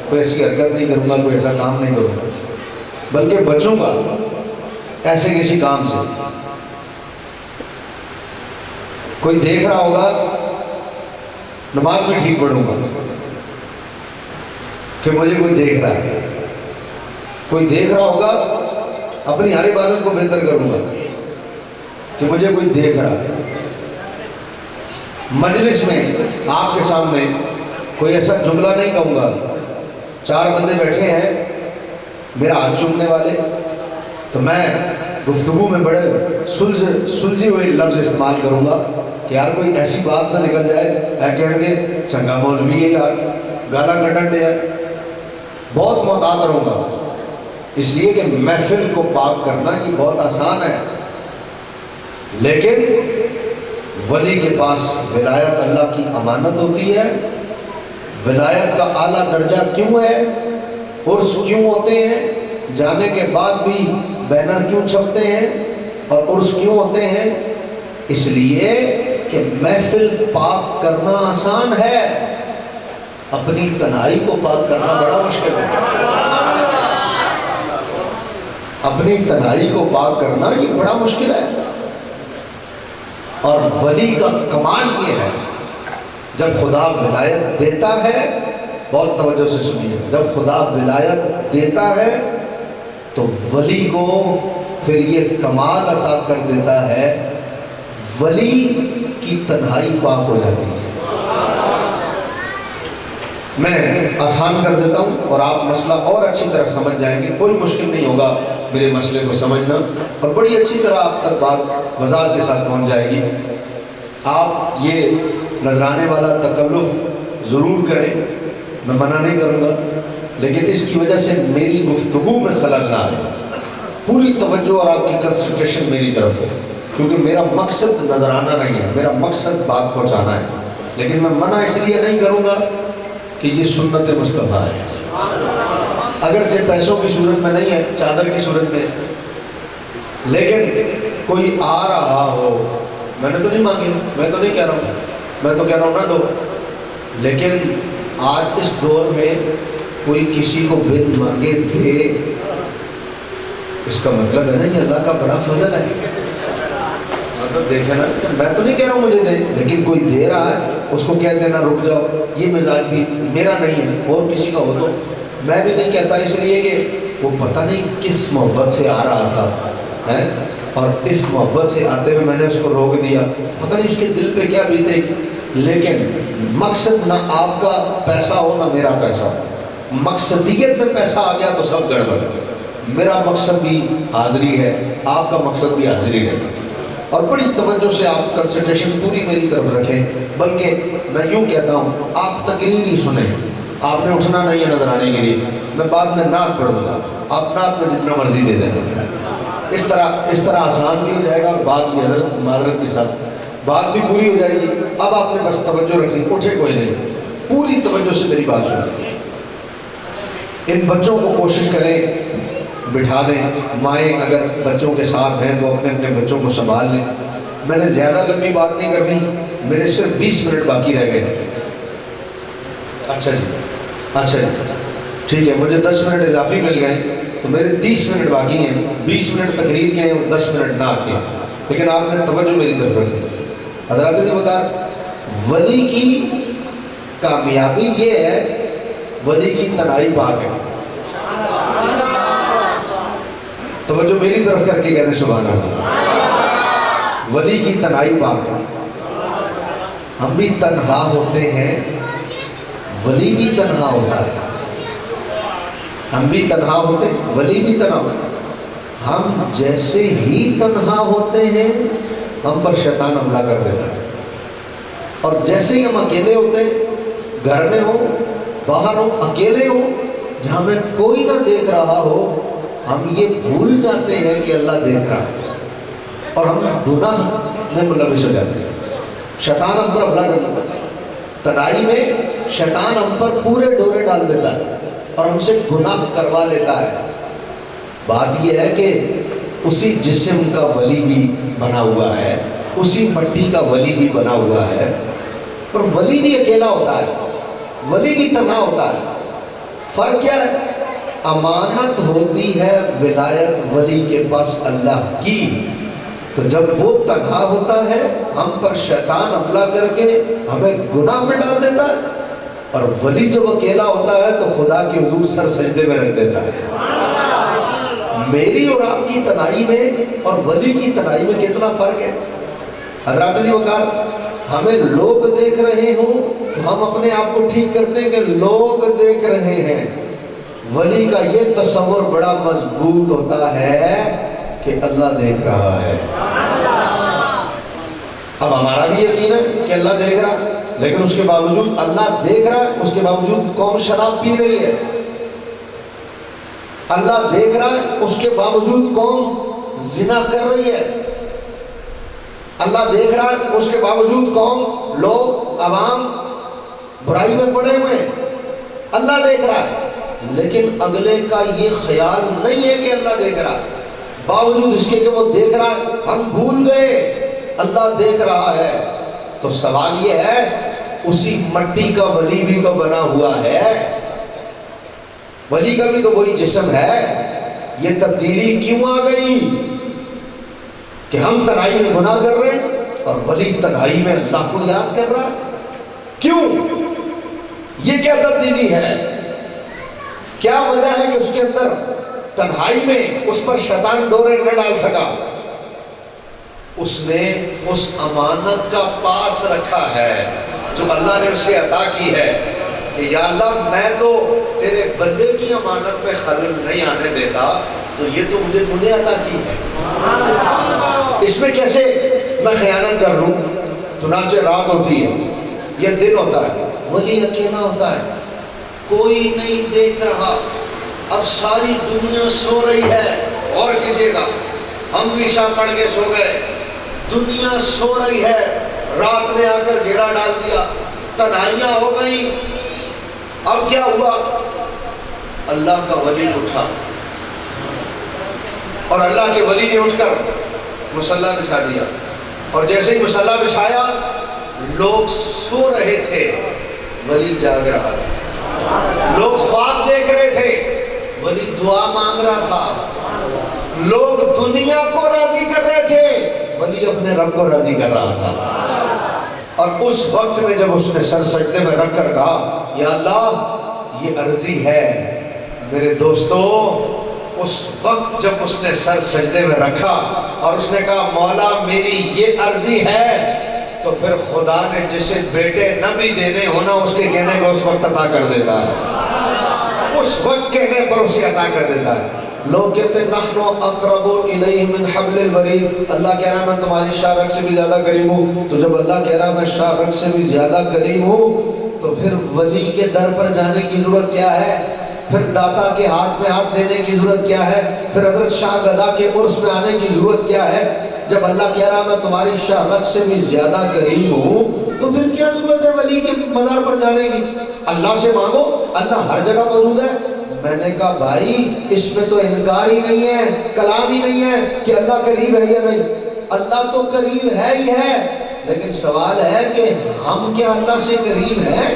کوئی ایسی حرکت نہیں کروں گا، کوئی ایسا کام نہیں کروں گا، بلکہ بچوں گا ایسے کسی کام سے۔ کوئی دیکھ رہا ہوگا نماز بھی ٹھیک پڑھوں گا کہ مجھے کوئی دیکھ رہا ہے، کوئی دیکھ رہا ہوگا اپنی ہر عبادت کو بہتر کروں گا کہ مجھے کوئی دیکھ رہا ہے۔ مجلس میں آپ کے سامنے کوئی ایسا جملہ نہیں کہوں گا، 4 بندے بیٹھے ہیں میرا ہاتھ چومنے والے، تو میں گفتگو میں بڑے سلجھے ہوئے لفظ استعمال کروں گا کہ یار کوئی ایسی بات نہ نکل جائے کہیں گے چنگا مولوی ہے یار، گالا کڈن دے یار۔ بہت محتاط رہوں گا، اس لیے کہ محفل کو پاک کرنا یہ بہت آسان ہے، لیکن ولی کے پاس ولایت اللہ کی امانت ہوتی ہے۔ ولایت کا اعلیٰ درجہ کیوں ہے، عرس کیوں ہوتے ہیں، جانے کے بعد بھی بینر کیوں چھپتے ہیں اور عرس کیوں ہوتے ہیں؟ اس لیے کہ محفل پاک کرنا آسان ہے، اپنی تنہائی کو پاک کرنا بڑا مشکل ہے۔ اپنی تنہائی کو پاک کرنا یہ بڑا مشکل ہے۔ اور ولی کا کمال یہ ہے، جب خدا ولایت دیتا ہے، بہت توجہ سے سنیے، جب خدا ولایت دیتا ہے تو ولی کو پھر یہ کمال عطا کر دیتا ہے، ولی کی تنہائی پاک ہو جاتی ہے۔ میں آسان کر دیتا ہوں اور آپ مسئلہ اور اچھی طرح سمجھ جائیں گے، کوئی مشکل نہیں ہوگا میرے مسئلے کو سمجھنا، اور بڑی اچھی طرح آپ تک بات وضاحت کے ساتھ پہنچ جائے گی۔ آپ یہ نذرانے والا تکلف ضرور کریں، میں منع نہیں کروں گا، لیکن اس کی وجہ سے میری گفتگو میں خلل نہ آئے۔ پوری توجہ اور آپ کی کنسنٹریشن میری طرف ہے، کیونکہ میرا مقصد نذرانہ نہیں ہے، میرا مقصد بات پہنچانا ہے، لیکن میں منع اس لیے نہیں کروں گا کہ یہ سنت مصطفیٰ ہے، اگرچہ پیسوں کی صورت میں نہیں ہے، چادر کی صورت میں، لیکن کوئی آ رہا ہو، میں نے تو نہیں مانگی، میں تو نہیں کہہ رہا ہوں، میں تو کہہ رہا ہوں نہ دو، لیکن آج اس دور میں کوئی کسی کو بن مانگے دے، اس کا مطلب ہے نا یہ اللہ کا بڑا فضل ہے۔ مطلب دیکھیں نا، میں تو نہیں کہہ رہا ہوں مجھے دے، لیکن کوئی دے رہا ہے اس کو کہہ دینا رک جاؤ، یہ مزاج بھی میرا نہیں ہے، اور کسی کا ہو تو میں بھی نہیں کہتا، اس لیے کہ وہ پتہ نہیں کس محبت سے آ رہا تھا، اور اس محبت سے آتے ہوئے میں نے اس کو روک دیا، پتہ نہیں اس کے دل پہ کیا بیتے۔ لیکن مقصد نہ آپ کا پیسہ ہو نہ میرا پیسہ ہو، مقصدیت میں پیسہ آ گیا تو سب گڑبڑ۔ میرا مقصد بھی حاضری ہے، آپ کا مقصد بھی حاضری ہے، اور بڑی توجہ سے آپ کنسنٹریشن پوری میری طرف رکھیں، بلکہ میں یوں کہتا ہوں آپ تقریر ہی سنیں، آپ نے اٹھنا نہیں ہے نظر آنے کے لیے، میں بعد میں نعت پڑھوں گا، آپ نعت میں جتنا مرضی دے دیں، اس طرح آسان بھی ہو جائے گا، اور بات بھی حضرت معذرت کے ساتھ بات بھی پوری ہو جائے گی۔ اب آپ نے بس توجہ رکھنی، اٹھے کوئی نہیں، پوری توجہ سے میری بات سنیں۔ ان بچوں کو کوشش کریں بٹھا دیں، مائیں اگر بچوں کے ساتھ ہیں تو اپنے اپنے بچوں کو سنبھال لیں۔ میں نے زیادہ لمبی بات نہیں کرنی، میرے صرف 20 منٹ باقی رہ گئے۔ اچھا جی ٹھیک ہے، مجھے 10 منٹ اضافی مل گئے تو میرے 30 منٹ باقی ہیں، 20 منٹ تقریر کے ہیں اور 10 منٹ نعت کے ہیں، لیکن آپ نے توجہ میری طرف رکھی۔ حضرات نے بتا، ولی کی کامیابی یہ ہے، ولی کی تنہائی پاک ہے۔ توجہ میری طرف کر کے کہتے ہیں سبحان اللہ، ولی کی تنہائی پاک ہے۔ ہم بھی تنہا ہوتے ہیں، ولی بھی تنہا ہوتا ہے، ہم بھی تنہا ہوتے ہیں، ولی بھی تنہا ہوتا ہے۔ ہم جیسے ہی تنہا ہوتے ہیں ہم پر شیطان حملہ کر دیتا ہے، اور جیسے ہی ہم اکیلے ہوتے ہیں، گھر میں ہو باہر ہو اکیلے ہو، جہاں میں کوئی نہ دیکھ رہا ہو، ہم یہ بھول جاتے ہیں کہ اللہ دیکھ رہا ہے، اور ہم گناہ میں ملوث ہو جاتے ہیں، شیطان ہم پر حملہ کر دیتا ہے۔ تنہائی میں شیطان ہم پر پورے ڈورے ڈال دیتا ہے اور ہم سے گناہ کروا لیتا ہے۔ بات یہ ہے کہ اسی جسم کا ولی بھی بنا ہوا ہے، اسی مٹی کا ولی بھی بنا ہوا ہے، اور ولی بھی اکیلا ہوتا ہے، ولی بھی تنہا ہوتا ہے۔ فرق کیا ہے؟ امانت ہوتی ہے ولایت ولی کے پاس اللہ کی، تو جب وہ تنہا ہوتا ہے ہم پر شیطان حملہ کر کے ہمیں گناہ میں ڈال دیتا ہے، اور ولی جب اکیلا ہوتا ہے تو خدا کے حضور سر سجدے میں رکھ دیتا ہے۔ میری اور آپ کی تنہائی میں اور ولی کی تنہائی میں کتنا فرق ہے حضرات جی وقار۔ ہمیں لوگ دیکھ رہے ہوں تو ہم اپنے آپ کو ٹھیک کرتے ہیں کہ لوگ دیکھ رہے ہیں، ولی کا یہ تصور بڑا مضبوط ہوتا ہے کہ اللہ دیکھ رہا ہے۔ اب ہمارا بھی یقین ہے کہ اللہ دیکھ رہا ہے، لیکن اس کے باوجود اللہ دیکھ رہا ہے، اس کے باوجود قوم شراب پی رہی ہے۔ اللہ دیکھ رہا ہے، اس کے باوجود قوم زنا کر رہی ہے۔ اللہ دیکھ رہا ہے، اس کے باوجود قوم، لوگ، عوام برائی میں پڑے ہوئے ہیں۔ اللہ دیکھ رہا ہے، لیکن اگلے کا یہ خیال نہیں ہے کہ اللہ دیکھ رہا ہے، باوجود اس کے کہ وہ دیکھ رہا ہے ہم بھول گئے اللہ دیکھ رہا ہے۔ تو سوال یہ ہے، اسی مٹی کا ولی بھی تو بنا ہوا ہے، ولی کا بھی تو وہی جسم ہے، یہ تبدیلی کیوں آ گئی کہ ہم تنہائی میں گناہ کر رہے ہیں اور ولی تنہائی میں اللہ کو یاد کر رہا ہے؟ کیوں؟ یہ کیا تبدیلی ہے؟ کیا وجہ ہے کہ اس کے اندر تنہائی میں اس پر شیطان ڈورے نہ ڈال سکا؟ اس نے اس امانت کا پاس رکھا ہے جو اللہ نے اسے عطا کی ہے کہ یا اللہ میں تو تیرے بندے کی امانت پہ خلل نہیں آنے دیتا، تو یہ تو مجھے تو نے عطا کی ہے، اس میں کیسے میں خیانت کر لوں؟ چنانچہ رات ہوتی ہے، یہ دن ہوتا ہے، ولی اکیلا ہوتا ہے، کوئی نہیں دیکھ رہا، اب ساری دنیا سو رہی ہے، اور کیجئے گا ہم بھی عشاء پڑھ کے سو گئے، دنیا سو رہی ہے، رات نے آ کر گھیرا ڈال دیا، تنہائیاں ہو گئی۔ اب کیا ہوا؟ اللہ کا ولی اٹھا، اور اللہ کے ولی نے اٹھ کر مصلی بچھا دیا، اور جیسے ہی مصلی بچھایا لوگ سو رہے تھے، ولی جاگ رہا تھا، لوگ خواب دیکھ رہے تھے، ولی دعا مانگ رہا تھا، لوگ دنیا کو راضی کر رہے تھے، ولی اپنے رب کو راضی کر رہا تھا۔ اور اس وقت میں جب اس نے سر سجدے میں رکھ کر کہا یا اللہ یہ عرضی ہے میرے دوستو، اس وقت جب اس نے سر سجدے میں رکھا اور اس نے کہا مولا میری یہ عرضی ہے، تو پھر خدا نے جسے بیٹے نہ بھی دینے ہونا اس کے کہنے کو اس وقت عطا کر دیتا ہے، اس وقت کہنے پر اسے عطا کر دیتا ہے۔ لوگ کہتے ہیں نحن اقرب الیہ من حبل الورید، اللہ کہہ رہا ہے میں تمہاری شاہ رگ سے بھی زیادہ قریب ہوں، تو جب اللہ کہہ رہا ہے میں شاہ رگ سے بھی زیادہ قریب ہوں، تو پھر ولی کے در پر جانے کی ضرورت کیا ہے؟ پھر داتا کے ہاتھ میں ہاتھ دینے کی ضرورت کیا ہے؟ پھر حضرت شاہ گدا کے عرس میں آنے کی ضرورت کیا ہے؟ جب اللہ کہہ رہا ہے میں تمہاری شاہ رگ سے بھی زیادہ قریب ہوں، تو پھر کیا ضرورت ہے ولی کے مزار پر جانے کی؟ اللہ سے مانگو، اللہ ہر جگہ موجود ہے۔ میں نے کہا بھائی اس میں تو انکار ہی نہیں ہے، کلام ہی نہیں ہے کہ اللہ قریب ہے یا نہیں، اللہ تو قریب ہے ہی ہے، لیکن سوال ہے کہ ہم کیا اللہ سے قریب ہیں؟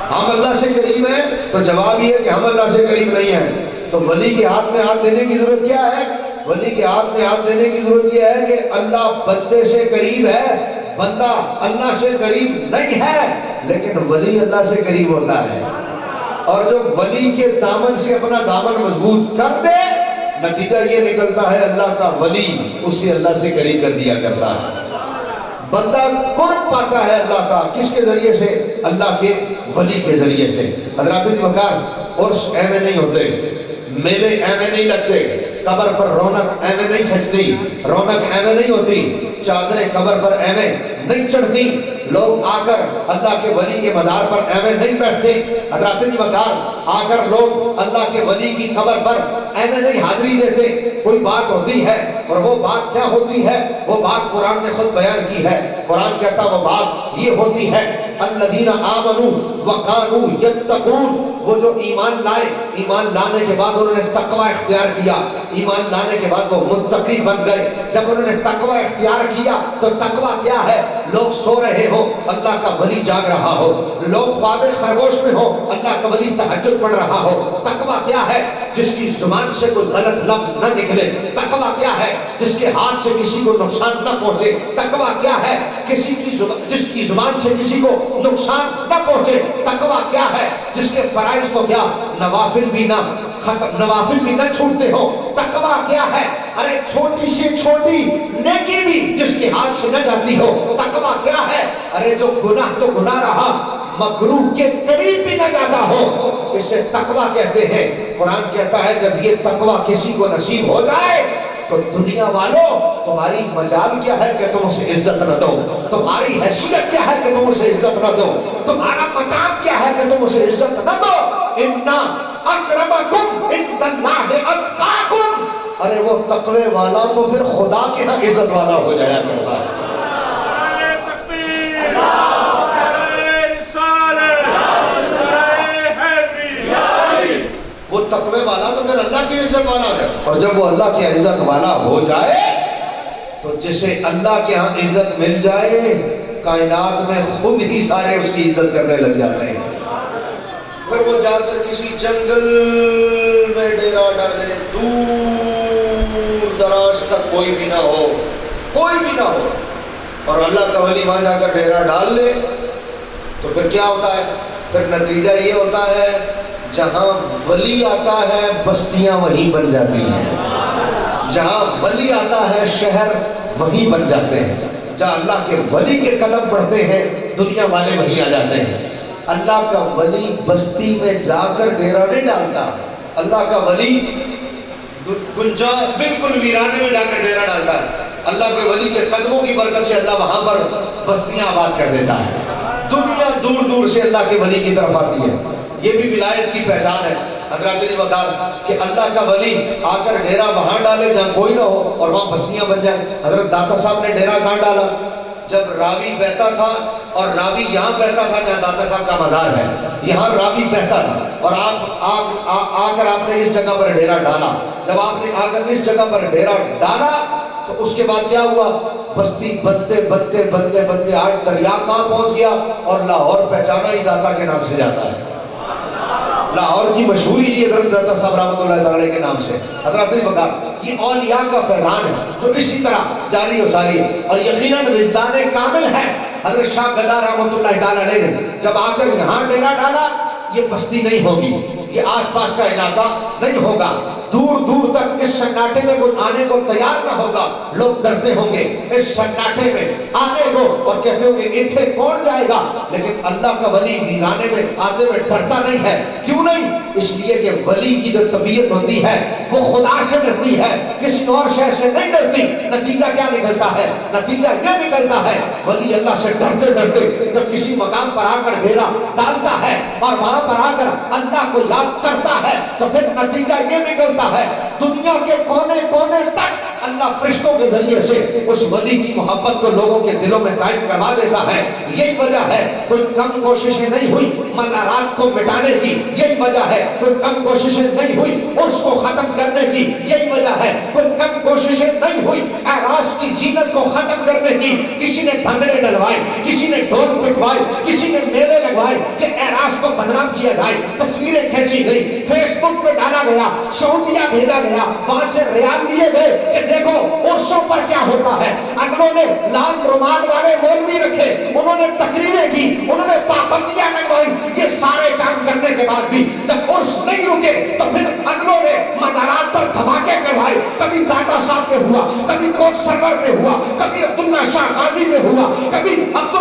ہم اللہ سے قریب ہیں؟ تو جواب یہ ہے کہ ہم اللہ سے قریب نہیں ہیں۔ تو ولی کے ہاتھ میں ہاتھ دینے کی ضرورت کیا ہے؟ ولی کے ہاتھ میں ہاتھ دینے کی ضرورت یہ ہے کہ اللہ بندے سے قریب ہے، بندہ اللہ سے قریب نہیں ہے، لیکن ولی اللہ سے قریب ہوتا ہے، اور جو ولی کے دامن سے اپنا دامن مضبوط کر دے نتیجہ یہ نکلتا ہے اللہ کا ولی اسے اللہ سے قریب کر دیا کرتا ہے۔ بندہ قرب پاتا ہے اللہ کا کس کے ذریعے سے؟ اللہ کے ولی کے ذریعے سے۔ حضرات وقار عرس ایویں نہیں ہوتے، میلے ایویں نہیں لگتے، قبر پر رونق ایویں نہیں سجتی، رونق ایویں نہیں ہوتی، چادریں قبر پر ایویں نہیں چڑھتی، لوگ آ کر اللہ کے ولی کے مزار پر ایویں نہیں بیٹھتے، حضرات وقار آ کر لوگ اللہ کے ولی کی قبر پر ایویں نہیں حاضری دیتے۔ کوئی بات ہوتی ہے، اور وہ بات کیا ہوتی ہے؟ وہ بات قرآن نے خود بیان کی ہے، قرآن کہتا وہ بات یہ ہوتی ہے الذین آمنوا وکانوا یتقون، وہ جو ایمان لائے، ایمان لانے کے بعد انہوں نے تقوی اختیار کیا، ایمان لانے کے بعد وہ متقی بن گئے۔ جب انہوں نے تقوی اختیار کیا تو تقوی کیا ہے؟ لوگ سو رہے ہو اللہ کا ولی جاگ رہا ہو، لوگ خواب خرگوش میں ہو اللہ کا ولی تہجد پڑھ رہا ہو۔ تقوی کیا ہے؟ جس کی زبان سے کوئی غلط لفظ نہ نکلے۔ تقوی کیا ہے؟ جس کے ہاتھ سے کسی کو نقصان نہ پہنچے۔ تقوی کیا ہے؟ جس کی زبان سے کسی کو نقصان نہ پہنچے۔ تقوی کیا ہے؟ جس کے فرائض کو کیا نوافل بھی نہ چھوٹتے ہو۔ تقوی کیا ہے؟ ارے چھوٹی سے چھوٹی نیکی بھی جس کے ہاتھ سے نہ جاتی ہو۔ تقوی کیا ہے؟ ارے جو گناہ تو گناہ رہا، مکروہ کے قریب بھی نہ جاتا ہو، اسے تقوی کہتے ہیں۔ قرآن کہتا ہے جب یہ تقوی کسی کو نصیب ہو جائے تو دنیا والوں تمہاری مجال کیا ہے کہ تم اسے عزت نہ دو، تمہاری حیثیت کیا ہے کہ تم اسے عزت نہ دو، تمہارا مقام کیا ہے کہ تم اسے عزت نہ دو۔ اِنَّا أَكْرَمَكُمْ عِندَ اللَّهِ أَتْقَاكُمْ، ارے وہ تقوی والا تو پھر خدا کے ہاں عزت والا ہو جایا کرتا ہے۔ وہ تقوی والا تو پھر اللہ کی عزت والا ہے، اور جب وہ اللہ کی عزت والا ہو جائے تو جسے اللہ کے ہاں عزت مل جائے کائنات میں خود ہی سارے اس کی عزت کرنے لگ جاتے ہیں۔ پھر وہ جا کر کسی جنگل میں ڈیرا ڈالے، دور دراز تک کوئی بھی نہ ہو، کوئی بھی نہ ہو، اور اللہ کا ولی وہاں جا کر ڈیرا ڈال لے تو پھر کیا ہوتا ہے؟ پھر نتیجہ یہ ہوتا ہے جہاں ولی آتا ہے بستیاں وہیں بن جاتی ہیں، جہاں ولی آتا ہے شہر وہیں بن جاتے ہیں، جہاں اللہ کے ولی کے قدم پڑتے ہیں دنیا والے وہیں آ جاتے ہیں۔ اللہ کا ولی بستی میں جا کر ڈیرا نہیں ڈالتا، اللہ کا ولی بالکل ویرانے میں جا کر ڈیرا ڈالتا ہے۔ اللہ کے ولی کے قدموں کی برکت سے اللہ وہاں پر بستیاں آباد کر دیتا ہے، دنیا دور دور سے اللہ کے ولی کی طرف آتی ہے۔ یہ بھی ولایت کی پہچان ہے حضرات علی وقار کہ اللہ کا ولی آ کر ڈیرا وہاں ڈالے جہاں کوئی نہ ہو اور وہاں بستیاں بن جائیں۔ حضرت داتا صاحب نے ڈیرا کہاں ڈالا؟ جب راوی بہتا تھا، اور راوی یہاں بہتا تھا جہاں داتا صاحب کا مزار ہے، یہاں راوی بہتا تھا، اور آ کر آپ نے اس جگہ پر ڈیرا ڈالا۔ جب آپ نے آ کر اس جگہ پر ڈیرا ڈالا تو اس کے بعد کیا ہوا؟ بستی بنتے بنتے بنتے بنتے آج دریا کہاں پہنچ گیا، اور لاہور پہچانا ہی داتا کے نام سے جاتا ہے۔ لاہور کی مشہوری ہی حضرت داتا صاحب رحمۃ اللہ تعالی کے نام سے۔ حضرات بغار یہ اولیاء کا فیضان ہے جو اسی طرح جاری و ساری ہے، اور یقیناً وجدان کامل ہے۔ حضرت شاہ گدا رحمۃ اللہ تعالی نے جب آ کر یہاں ڈیرا ڈالا، یہ بستی نہیں ہوگی، یہ آس پاس کا علاقہ نہیں ہوگا، دور دور تک اس سناٹے میں کوئی آنے کو تیار نہ ہوگا، لوگ ڈرتے ہوں گے اس سناٹے میں آنے کو اور کہتے ہوں گے اتنے کون جائے گا، لیکن اللہ کا ولی ویرانے میں آتے میں ڈرتا نہیں ہے۔ کیوں نہیں؟ اس لیے کہ ولی کی جو طبیعت ہوتی ہے وہ خدا سے ڈرتی ہے، کسی اور شے سے نہیں ڈرتی۔ نتیجہ کیا نکلتا ہے؟ نتیجہ یہ نکلتا ہے ولی اللہ سے ڈرتے ڈرتے جب کسی مقام پر آ کر ڈیرا ڈالتا ہے اور وہاں پر آ کر اللہ کو یاد کرتا ہے تو پھر نتیجہ یہ نکلتا ہے دنیا کے کونے کونے تک اللہ فرشتوں کے ذریعے سے اس ولی کی محبت کو لوگوں کے دلوں میں قائم کروا دیتا ہے۔ یہی وجہ ہے کوئی کم کوششیں نہیں ہوئی مزارات کو مٹانے کی، یہی وجہ ہے کوئی کم کوششیں نہیں ہوئی عرس کو ختم کرنے کی، یہی وجہ ہے کوئی کم کوششیں نہیں ہوئی اعراس کی زینت کو ختم کرنے کی۔ کسی نے بھنگڑے ڈلوائے، کسی نے ڈھول پٹوائے، کسی نے میلے لگوائے کہ اعراس کو بدنام کیا جائے، تصویریں کھینچی گئی، فیس بک پہ ڈالا گیا، سعودیہ بھیجا گیا، وہاں سے ریال لیے گئے کہ دیکھو عرصوں پر کیا ہوتا ہے۔ اگلوں نے لال رومال والے مولوی رکھے، انہوں نے تقریریں کی، انہوں نے پابندیاں لگوائی۔ یہ سارے کام کرنے کے بعد بھی جب عرس نہیں رکے تو پھر اگلوں نے مزارات پر دھماکے کروائے، کبھی داتا صاحب پہ ہوا، کبھی کوٹ سرور پہ ہوا، کبھی عبداللہ شاہ غازی پہ ہوا، کبھی عبد